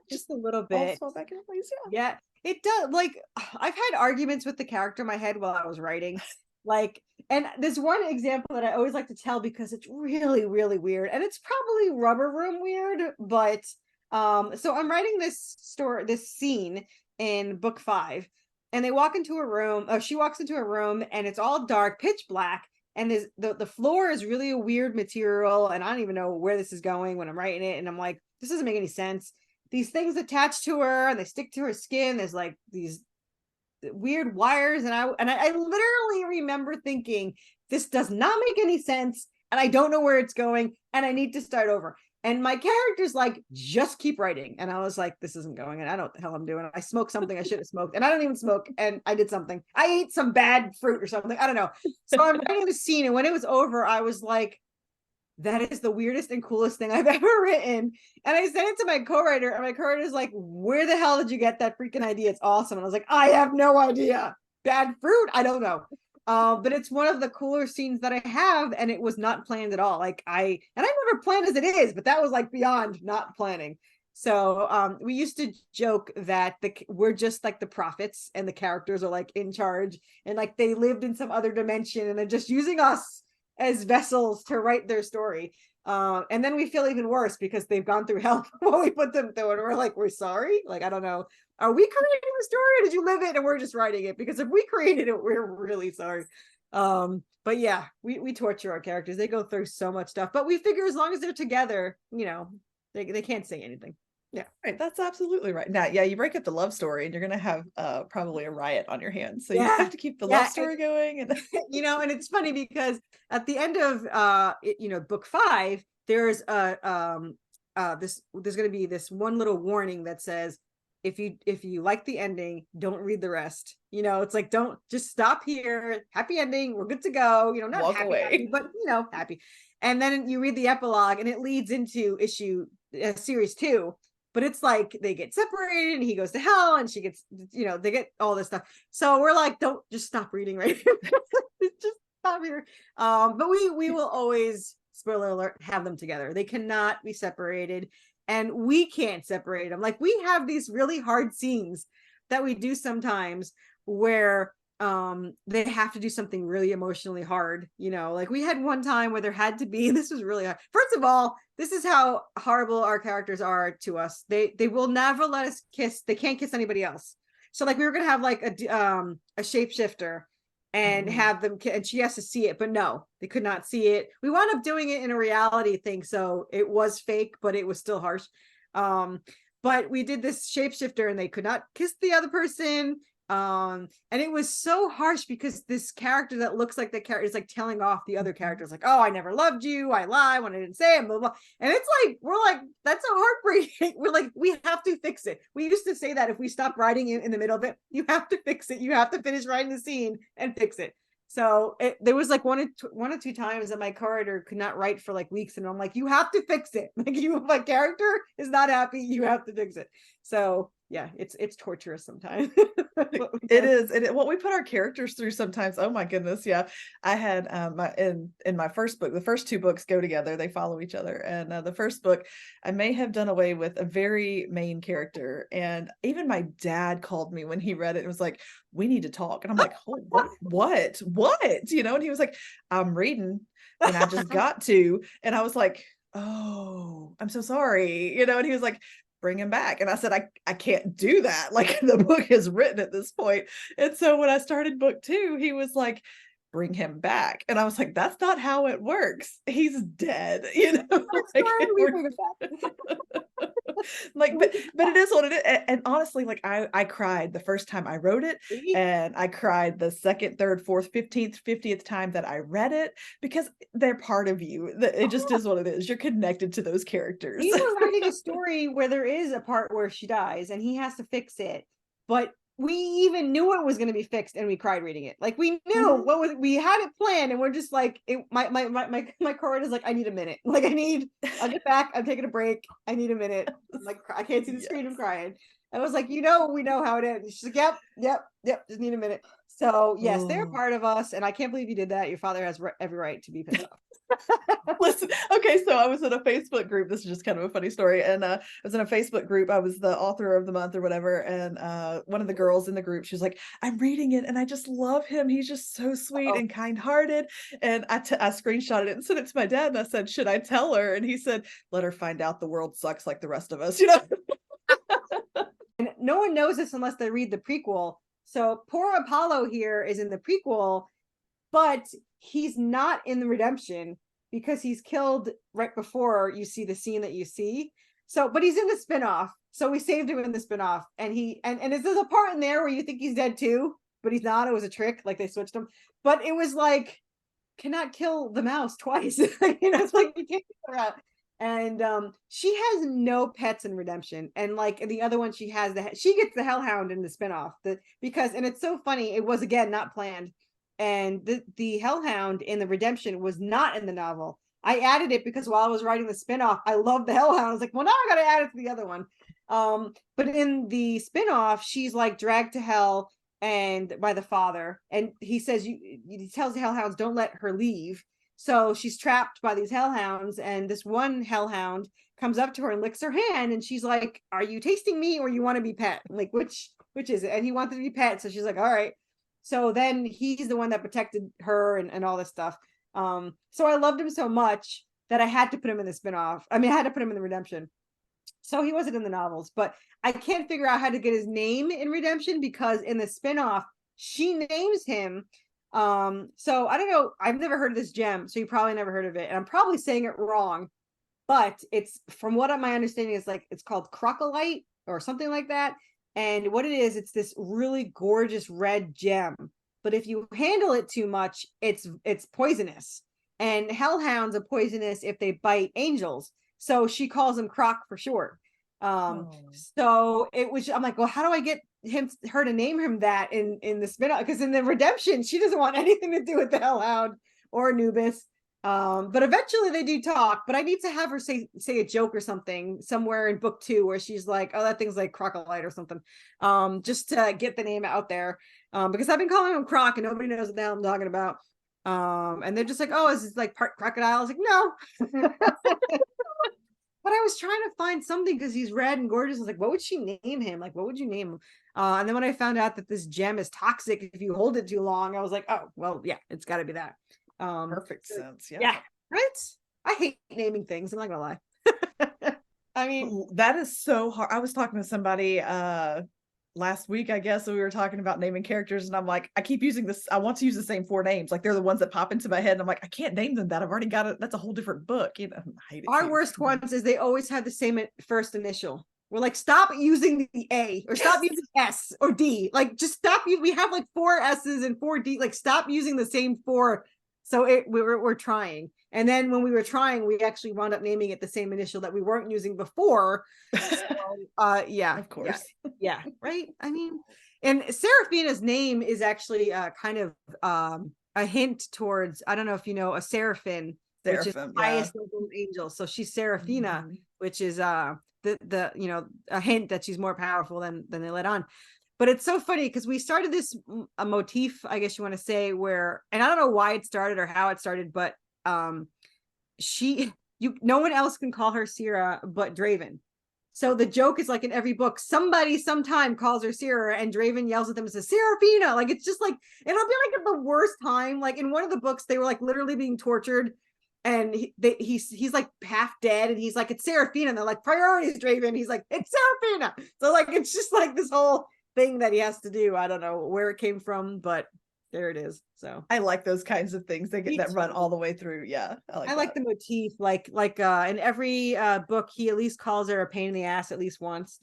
just just a little all bit. fall back into place. Yeah, it does. Like, I've had arguments with the character in my head while I was writing. Like, and there's one example that I always like to tell because it's really, really weird. And it's probably rubber room weird, but so I'm writing this scene in book 5, and they walk into a room. Oh, she walks into a room and it's all dark, pitch black. And there's the floor is really a weird material, and I don't even know where this is going when I'm writing it. And I'm like, this doesn't make any sense. These things attached to her and they stick to her skin. There's like these weird wires, and I literally remember thinking, this does not make any sense, and I don't know where it's going, and I need to start over. And my character's like, just keep writing. And I was like, this isn't going, and I don't know what the hell I'm doing. I smoked something I should have smoked, and I don't even smoke, and I did something. I ate some bad fruit or something. I don't know. So I'm writing the scene, and when it was over, I was like, that is the weirdest and coolest thing I've ever written. And I sent it to my co-writer, and my co-writer is like, where the hell did you get that freaking idea? It's awesome. And I was like, I have no idea. Bad fruit? I don't know. But it's one of the cooler scenes that I have, and it was not planned at all. Like I never planned as it is, but that was like beyond not planning. So we used to joke that we're just like the prophets, and the characters are like in charge, and like they lived in some other dimension, and they're just using us as vessels to write their story. And then we feel even worse because they've gone through hell while we put them through it. We're like, we're sorry. Like, I don't know. Are we creating the story, or did you live it and we're just writing it? Because if we created it, we're really sorry. But yeah, we torture our characters. They go through so much stuff, but we figure as long as they're together, they can't say anything. Yeah. Right, that's absolutely right. Now, yeah, you break up the love story and you're gonna have probably a riot on your hands. So you Yeah. have to keep the love story going. And And it's funny because at the end of book 5, there's there's going to be this one little warning that says, if you like the ending, don't read the rest. It's like, don't, just stop here. Happy ending, we're good to go. Not walk happy, away. happy, but happy. And then you read the epilogue, and it leads into series 2. But it's like they get separated, and he goes to hell, and she gets, they get all this stuff. So we're like, don't, just stop reading right here. Just stop here. But we will always, spoiler alert, have them together. They cannot be separated, and we can't separate them. Like, we have these really hard scenes that we do sometimes where they have to do something really emotionally hard. Like we had one time where there had to be, and this was really hard. First of all, this is how horrible our characters are to us. They will never let us kiss. They can't kiss anybody else. So like we were gonna have like a shapeshifter and have them, and she has to see it, but no, they could not see it. We wound up doing it in a reality thing, so it was fake, but it was still harsh. But we did this shapeshifter, and they could not kiss the other person. And it was so harsh because this character that looks like the character is like telling off the other characters, like, oh, I never loved you, I lie when I didn't say it, blah, blah. And it's like, we're like, that's so heartbreaking. We're like, we have to fix it. We used to say that if we stop writing in the middle of it, you have to fix it. You have to finish writing the scene and fix it. So there was like one or two times that my co-writer could not write for like weeks, and I'm like, you have to fix it. Like, my character is not happy, you have to fix it. So yeah, it's torturous sometimes. It is. And what we put our characters through sometimes. Oh my goodness. Yeah. I had in my first book, the first 2 books go together, they follow each other. And the first book, I may have done away with a very main character. And even my dad called me when he read it and was like, we need to talk. And I'm like, oh, what? And he was like, I'm reading and I just got to. And I was like, oh, I'm so sorry. And he was like, bring him back. And I said, I can't do that. Like, the book is written at this point. And so when I started book 2, he was like, bring him back. And I was like, that's not how it works. He's dead. Like, but it is what it is. And honestly, like I cried the first time I wrote it, and I cried the second, third, fourth, 15th, 50th time that I read it, because they're part of you. It just is what it is. You're connected to those characters. You were writing a story where there is a part where she dies and he has to fix it, but we even knew it was going to be fixed, and we cried reading it. Like, we knew Mhm. what was, we had it planned, and we're just like, my cord is like, I need a minute. Like, I'll get back. I'm taking a break. I need a minute. I'm like, I can't see the screen. I'm Yes. crying. I was like, we know how it ends. She's like, yep. Just need a minute. So yes, they're Oh. part of us, and I can't believe you did that. Your father has every right to be pissed off. Listen, okay, so I was in a Facebook group. This is just kind of a funny story. And I was in a Facebook group. I was the author of the month or whatever. And one of the girls in the group, she was like, I'm reading it and I just love him. He's just so sweet Oh, and kind-hearted. And I screenshotted it and sent it to my dad. And I said, should I tell her? And he said, let her find out the world sucks like the rest of us, you know? and no one knows this unless they read the prequel. So poor Apollo here is in the prequel, but he's not in the redemption because he's killed right before you see the scene that you see. So, but he's in the spinoff. So we saved him in the spinoff, and there's a part in there where you think he's dead too, but he's not. It was a trick, like they switched him. But it was like, cannot kill the mouse twice. It's like you can't get her out. And she has no pets in redemption, and like the other one, she gets the hellhound in the spinoff. And it's so funny, it was again not planned, and the hellhound in the redemption was not in the novel. I added it because while I was writing the spinoff, I loved the hellhound. I was like, well, now I gotta add it to the other one. But in the spinoff, she's like dragged to hell and by the father, and he tells the hellhounds don't let her leave. So she's trapped by these hellhounds, and this one hellhound comes up to her and licks her hand, and she's like, are you tasting me or you want to be pet? Like, which is it? And he wanted to be pet, so she's like, all right. So then he's the one that protected her and all this stuff. So I loved him so much that I had to put him in the spinoff. I mean, I had to put him in the redemption. So he wasn't in the novels, but I can't figure out how to get his name in redemption because in the spinoff, she names him. So I don't know. I've never heard of this gem, so you probably never heard of it. And I'm probably saying it wrong, but it's, from what my understanding is, like, it's called Crocolite or something like that. And what it is, it's this really gorgeous red gem. But if you handle it too much, it's poisonous. And hellhounds are poisonous if they bite angels. So she calls him Croc for short. Oh. So I'm like, well, how do I get her to name him that in the spin-off? Because in the redemption, she doesn't want anything to do with the hellhound or Anubis. But eventually they do talk, but I need to have her say a joke or something somewhere in book 2 where she's like, oh, that thing's like Crocolite or something. Just to get the name out there. Because I've been calling him Croc and nobody knows what the hell I'm talking about. And they're just like, oh, is this like part crocodile? I was like, no. But I was trying to find something because he's red and gorgeous. I was like, what would she name him? Like, what would you name him? And then when I found out that this gem is toxic if you hold it too long, I was like, oh, well, yeah, it's got to be that. Perfect sense. Yeah, right. I hate naming things. I'm not gonna lie. I mean, that is so hard. I was talking to somebody last week, I guess, so we were talking about naming characters, and I'm like, I keep using this. I want to use the same 4 names. Like, they're the ones that pop into my head, and I'm like, I can't name them that. I've already got it. That's a whole different book. You know, I hate it our too. worst ones is they always have the same first initial. We're like, stop using the A or stop using S or D. Like, just stop. We have like 4 S's and 4 D. Like, stop using the same 4. So we're trying. And then when we were trying, we actually wound up naming it the same initial that we weren't using before. So, yeah, of course. yeah, right. I mean, and Seraphina's name is actually kind of a hint towards, I don't know if you know, a seraphim, which is the highest level of angel. So she's Seraphina, which is the a hint that she's more powerful than they let on. But it's so funny because we started this a motif, I guess you want to say, where, and I don't know why it started or how it started, but no one else can call her Sierra but Draven. So the joke is, like, in every book, somebody sometime calls her Sierra, and Draven yells at them and says, Seraphina. Like, it's just like, and it'll be like at the worst time. Like, in one of the books, they were like literally being tortured, and he's like half dead, and he's like, it's Seraphina. And they're like, priorities, Draven. He's like, it's Seraphina. So, like, it's just like this whole thing that he has to do. I don't know where it came from, but there it is. So I like those kinds of things. They get that run all the way through. Yeah, I like the motif. Like in every book, he at least calls her a pain in the ass at least once.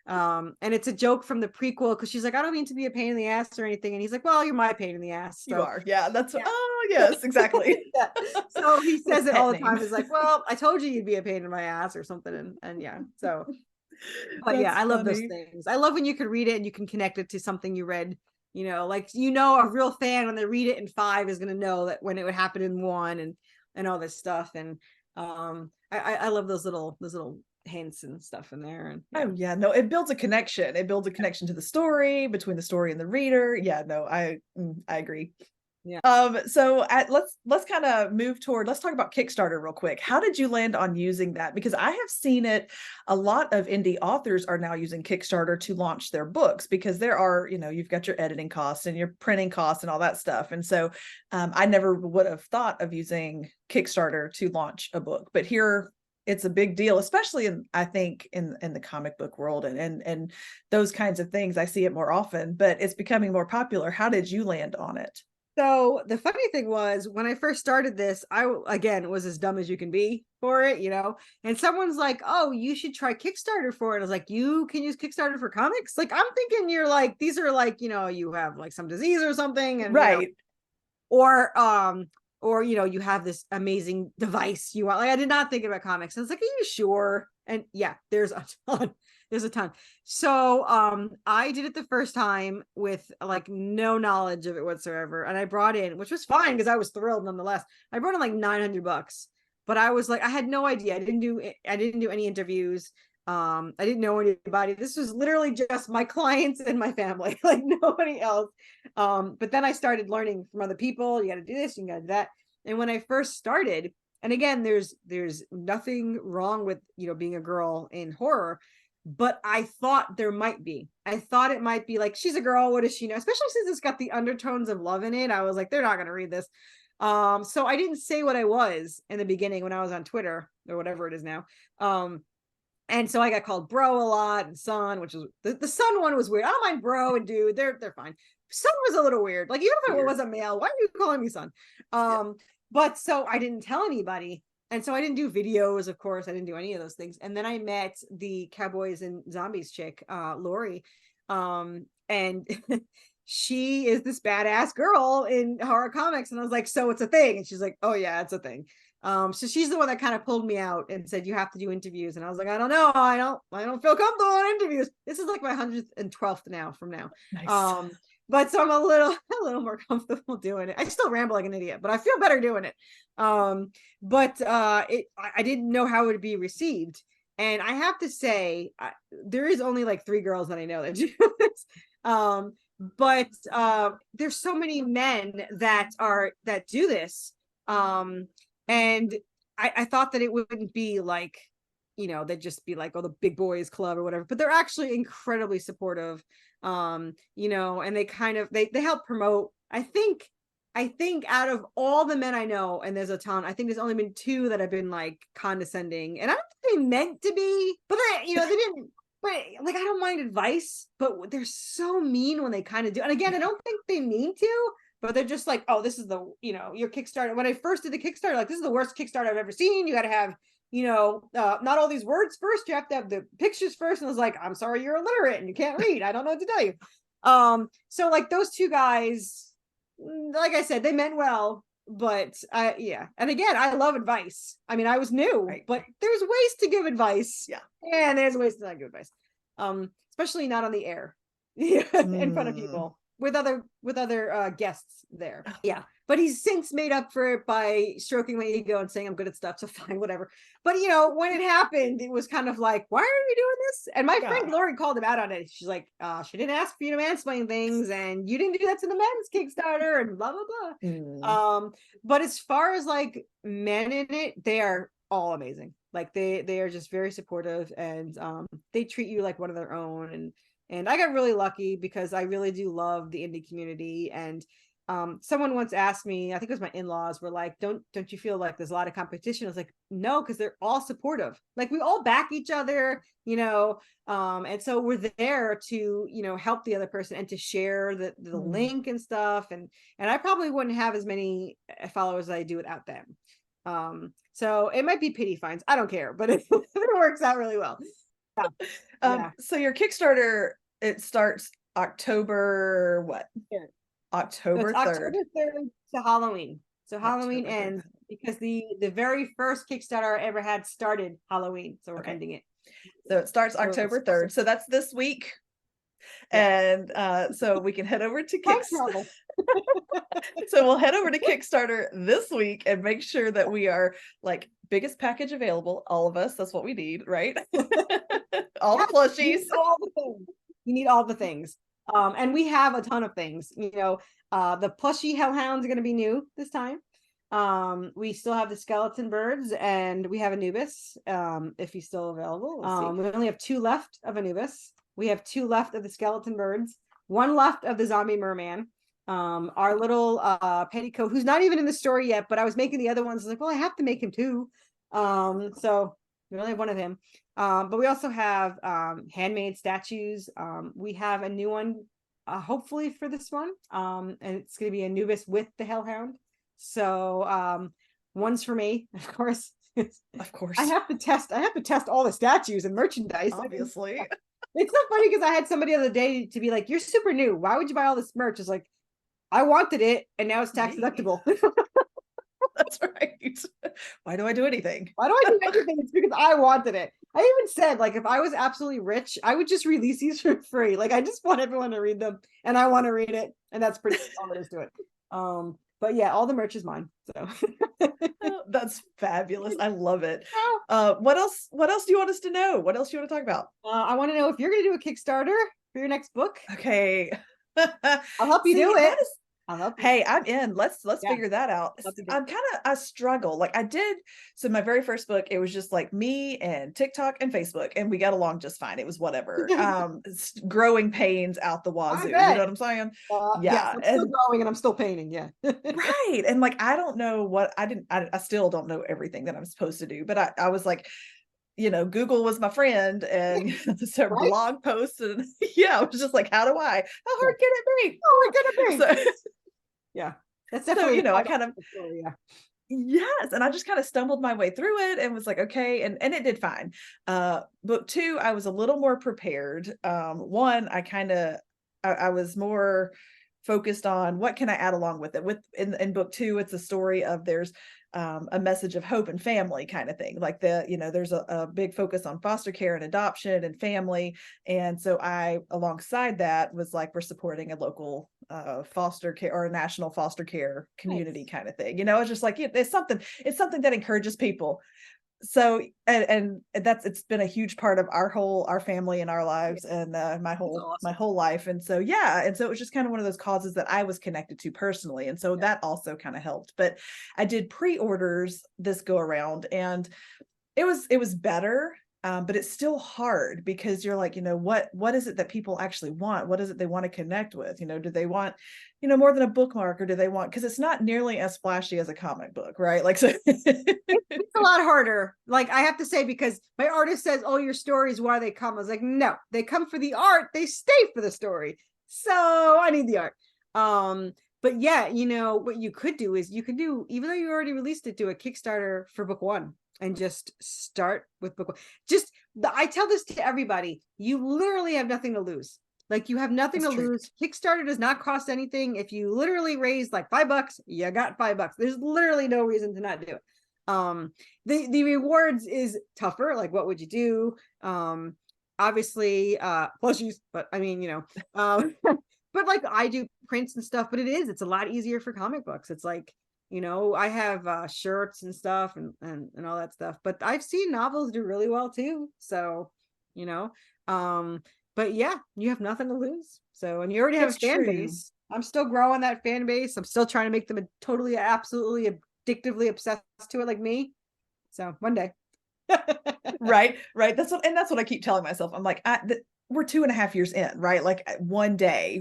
And it's a joke from the prequel because she's like, I don't mean to be a pain in the ass or anything, and he's like, well, you're my pain in the ass. So. You are. Yeah, that's oh yes, exactly. Yeah. So he says it all the time. He's like, well, I told you you'd be a pain in my ass or something, and yeah. So But yeah, That's I love those funny. things. I love when you can read it and you can connect it to something you read. Like a real fan when they read it in 5 is gonna know that when it would happen in 1 and all this stuff. And I love those little hints and stuff in there. And yeah. Oh yeah, no, it builds a connection. It builds a connection to the story, between the story and the reader. Yeah, no, I agree. Yeah. So let's kind of move toward, let's talk about Kickstarter real quick. How did you land on using that? Because I have seen it, a lot of indie authors are now using Kickstarter to launch their books, because there are, you've got your editing costs and your printing costs and all that stuff. And so I never would have thought of using Kickstarter to launch a book, but here it's a big deal, especially I think in the comic book world and those kinds of things. I see it more often, but it's becoming more popular. How did you land on it? So the funny thing was, when I first started this, again was as dumb as you can be for it, and someone's like, "Oh, you should try Kickstarter for it." I was like, "You can use Kickstarter for comics?" Like, I'm thinking you're like, these are like, you have like some disease or something, and Right. or you have this amazing device you want. Like, I did not think about comics. I was like, "Are you sure?" And yeah, there's a ton. There's a ton. So I did it the first time with like no knowledge of it whatsoever, and I brought in, which was fine because I was thrilled nonetheless. I brought in like $900, but I was like, I had no idea. I didn't do any interviews. I didn't know anybody. This was literally just my clients and my family, like nobody else. But then I started learning from other people. You got to do this, you got to do that. And when I first started, and again, there's nothing wrong with being a girl in horror, but I thought there might be. I thought it might be like, she's a girl, what does she know? Especially since it's got the undertones of love in it. I was like, they're not gonna read this. So I didn't say what I was in the beginning when I was on Twitter or whatever it is now. And so I got called bro a lot, and son, which is the son one was weird. I don't mind bro and dude, they're fine. Son was a little weird. Like, even if I was a male, why are you calling me son? But so I didn't tell anybody. And so I didn't do videos, of course. I didn't do any of those things. And then I met the Cowboys and Zombies chick, Lori. And she is this badass girl in horror comics. And I was like, so it's a thing. And she's like, oh yeah, it's a thing. So she's the one that kind of pulled me out and said, you have to do interviews. And I was like, I don't know. I don't feel comfortable on interviews. This is like my 112th now from now. Nice. But so I'm a little more comfortable doing it. I still ramble like an idiot, but I feel better doing it. But I didn't know how it would be received. And I have to say, there is only like 3 girls that I know that do this. But there's so many men that do this. And I thought that it wouldn't be like, they'd just be like, oh, the big boys club or whatever, but they're actually incredibly supportive. And they kind of, they help promote. I think out of all the men I know, and there's a ton, I think there's only been 2 that have been like condescending, and I don't think they meant to be, but they didn't. But like, I don't mind advice, but they're so mean when they kind of do. And again, I don't think they mean to, but they're just like, oh, this is the, your Kickstarter. When I first did the Kickstarter, like, this is the worst Kickstarter I've ever seen. You got to have, not all these words first. You have to have the pictures first. And I was like, I'm sorry, you're illiterate and you can't read. I don't know what to tell you. So like, those 2 guys, like I said, they meant well, but yeah. And again, I love advice. I mean, I was new, right, but there's ways to give advice. Yeah. And there's ways to not give advice. Especially not on the air in front of people with other guests there. Yeah. But he's since made up for it by stroking my ego and saying I'm good at stuff. So fine, whatever. But when it happened, it was kind of like, why are we doing this? And my friend Lori called him out on it. She's like, she didn't ask for you to mansplain things, and you didn't do that to the men's Kickstarter, and blah blah blah. But as far as like men in it, they are all amazing. Like, they are just very supportive, and they treat you like one of their own. And I got really lucky because I really do love the indie community. And someone once asked me, I think it was my in-laws, were like, don't you feel like there's a lot of competition? I was like, no, because they're all supportive. Like, we all back each other, and so we're there to, help the other person and to share the link and stuff. And I probably wouldn't have as many followers as I do without them. So it might be pity fines. I don't care, but it works out really well. Yeah. So your Kickstarter, it starts October what? Yeah. October 3rd. October 3rd to Halloween. So Halloween ends because the very first Kickstarter I ever had started Halloween. So we're ending it. So it starts October 3rd. So that's this week. And so we can head over to Kickstarter. So we'll head over to Kickstarter this week and make sure that we are like biggest package available. All of us. That's what we need, right? All the plushies. All the things. You need all the things. And we have a ton of things. You know, the plushie hellhounds are going to be new this time. We still have the skeleton birds, and we have Anubis, if he's still available. We only have 2 left of Anubis. We have 2 left of the skeleton birds, 1 left of the zombie merman. Our little petticoat, who's not even in the story yet, but I was making the other ones. I was like, well, I have to make him too. So we only have 1 of him. But we also have handmade statues. We have a new one, hopefully for this one. And it's going to be Anubis with the hellhound. So one's for me, of course. Of course. I have to test all the statues and merchandise. Obviously. It's so funny because I had somebody the other day to be like, you're super new. Why would you buy all this merch? It's like, I wanted it and now it's tax deductible. That's right. Why do I do anything? Why do I do anything? It's because I wanted it. I even said, like, if I was absolutely rich, I would just release these for free. Like, I just want everyone to read them and I want to read it. And that's pretty all there is to it. But yeah, all the merch is mine. So oh, that's fabulous. I love it. What else do you want us to know? What else do you want to talk about? I want to know if you're going to do a Kickstarter for your next book. Okay. I'll help you do it. Hey, I'm in. Let's figure that out. I struggle. Like I did. So my very first book, it was just like me and TikTok and Facebook, and we got along just fine. It was whatever. Growing pains out the wazoo. You know what I'm saying? Yeah. I'm still growing and I'm still painting. Yeah. Right. And like I don't know what I still don't know everything that I'm supposed to do, but I was like, you know, Google was my friend, and so right? Blog posts, and I was just like, how hard can it be? So, yeah, that's definitely, so, you know, I kind of, yes. And I just kind of stumbled my way through it and was like, okay. And it did fine. Book 2, I was a little more prepared. 1, I was more focused on what can I add along with it. In book 2, it's a story of there's a message of hope and family kind of thing. Like there's a big focus on foster care and adoption and family. And so I, alongside that, was like, we're supporting a local foster care or a national foster care community kind of thing. You know, it's just like, it's something that encourages people. So, and it's been a huge part of our family and our lives and my whole life. And so, and so it was just kind of one of those causes that I was connected to personally. And so that also kind of helped, but I did pre-orders this go around, and it was better. But it's still hard because you're like, you know, what is it that people actually want? What is it they want to connect with? You know, do they want, you know, more than a bookmark, or do they want, because it's not nearly as flashy as a comic book, right? Like, so it's a lot harder. Like I have to say, because my artist says, oh, your stories, why they come? I was like, no, they come for the art. They stay for the story. So I need the art. But yeah, you know, what you could do is even though you already released it, do a Kickstarter for book 1. And just start with book 1. I tell this to everybody. You literally have nothing to lose. Like you have nothing to lose. Kickstarter does not cost anything. If you literally raise like $5, you got $5. There's literally no reason to not do it. The rewards is tougher. Like what would you do? Obviously plushies, but I mean, you know, but like I do prints and stuff, but it's a lot easier for comic books. It's like, you know, I have shirts and stuff and all that stuff, but I've seen novels do really well too. So, you know, but yeah, you have nothing to lose. So, and you already have a fan base. I'm still growing that fan base. I'm still trying to make them totally, absolutely addictively obsessed to it like me. So one day. Right. That's what I keep telling myself. I'm like, we're 2.5 years in, right? Like one day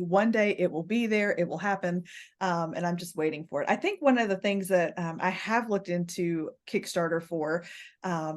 it will be there, it will happen. And I'm just waiting for it. I think one of the things that I have looked into Kickstarter for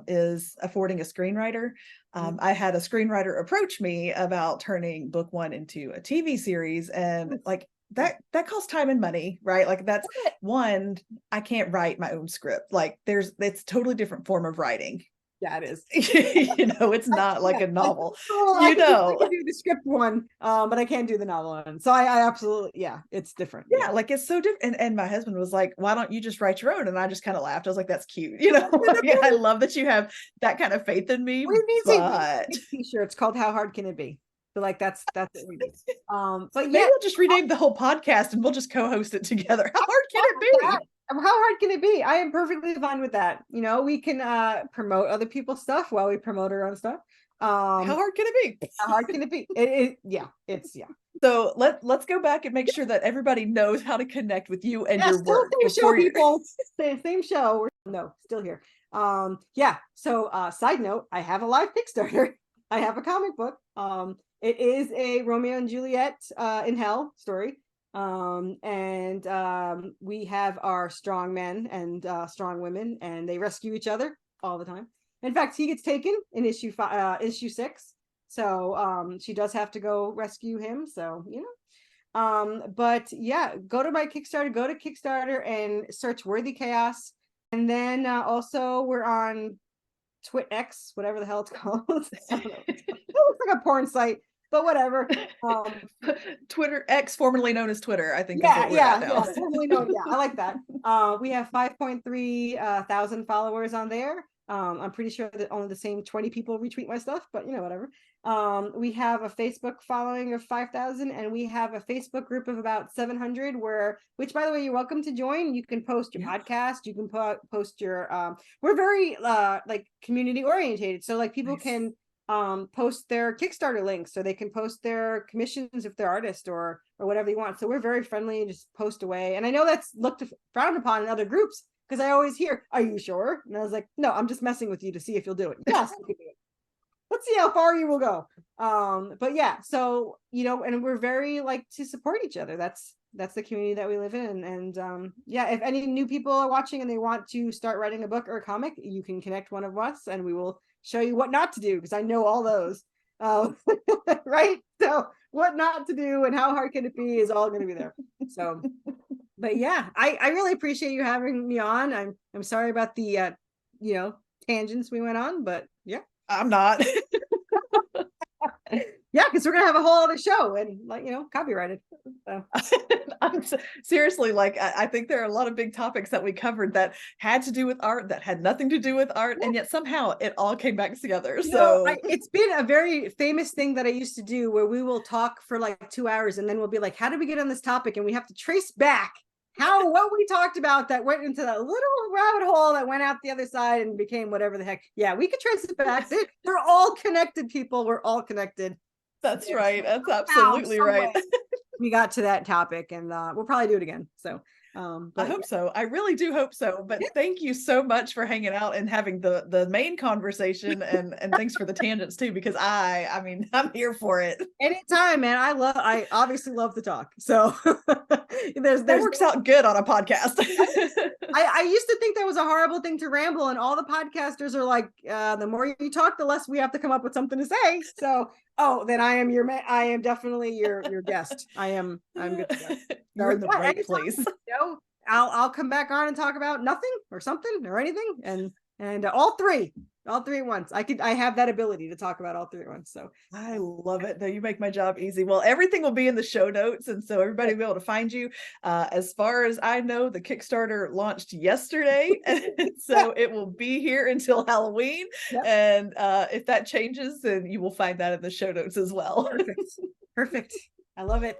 is affording a screenwriter. I had a screenwriter approach me about turning book 1 into a TV series, and like that costs time and money, right? Like that's one, I can't write my own script. Like it's a totally different form of writing. Yeah, it is. It's not like a novel. I can do the script one, but I can't do the novel one. So I absolutely, yeah, it's different. Yeah, like it's so different. And my husband was like, why don't you just write your own? And I just kind of laughed. I was like, that's cute. I love that you have that kind of faith in me. We need But t-shirts called "How Hard Can It Be?" So like that's what we need. But maybe we'll just rename the whole podcast and we'll just co-host it together. How hard can it be? How hard can it be? I am perfectly fine with that. We can promote other people's stuff while we promote our own stuff. How hard can it be? How hard can it be? Yeah. So let's go back and make sure that everybody knows how to connect with you and your work. People. Same show. Still here. Yeah. So side note, I have a live Kickstarter. I have a comic book. It is a Romeo and Juliet in hell story. We have our strong men and strong women, and they rescue each other all the time. In fact, he gets taken in issue 6. So she does have to go rescue him. So, but yeah, go to Kickstarter and search Worthy Chaos. And then also we're on X, whatever the hell it's called. I don't know. It looks like a porn site, but whatever. Twitter, X, formerly known as Twitter, I think. Yeah, formerly known. Yeah, I like that. We have 5.3 thousand followers on there. I'm pretty sure that only the same 20 people retweet my stuff, but whatever. We have a Facebook following of 5,000, and we have a Facebook group of about 700 which by the way, you're welcome to join. You can post your podcast. You can post your, we're very like community orientated. So like people can post their Kickstarter links, so they can post their commissions if they're artists or whatever you want. So we're very friendly, just post away. And I know that's looked frowned upon in other groups, because I always hear, "Are you sure?" And I was like, "No, I'm just messing with you to see if you'll do it." Yes, let's see how far you will go. But yeah, so and we're very like to support each other. That's the community that we live in. And yeah, if any new people are watching and they want to start writing a book or a comic, you can connect one of us, and we will show you what not to do, because I know all those. Right? So what not to do and how hard can it be is all going to be there. So. But yeah, I really appreciate you having me on. I'm sorry about the tangents we went on, but yeah. I'm not. Yeah, because we're gonna have a whole other show and copyrighted. So. I'm seriously, like I think there are a lot of big topics that we covered that had to do with art, that had nothing to do with art, and yet somehow it all came back together. It's been a very famous thing that I used to do, where we will talk for like 2 hours, and then we'll be like, "How did we get on this topic?" And we have to trace back what we talked about that went into that little rabbit hole that went out the other side and became whatever the heck. Yeah, we could trace it back. We're all connected, people. We're all connected. That's right. That's absolutely right. We got to that topic, and we'll probably do it again. So I hope so. I really do hope so. But thank you so much for hanging out and having the main conversation, and thanks for the tangents too, because I mean I'm here for it. Anytime, man. I obviously love to talk. So that works out good on a podcast. I used to think that was a horrible thing to ramble, and all the podcasters are like, the more you talk, the less we have to come up with something to say. So then I am definitely your guest. I'm good to go. You're in the right place. I'll come back on and talk about nothing or something or anything, and all three at once. I have that ability to talk about all three at once. So I love it. No, you make my job easy. Well, everything will be in the show notes, and so everybody will be able to find you. As far as I know, the Kickstarter launched yesterday, so it will be here until Halloween. Yep. And if that changes, then you will find that in the show notes as well. Perfect. I love it.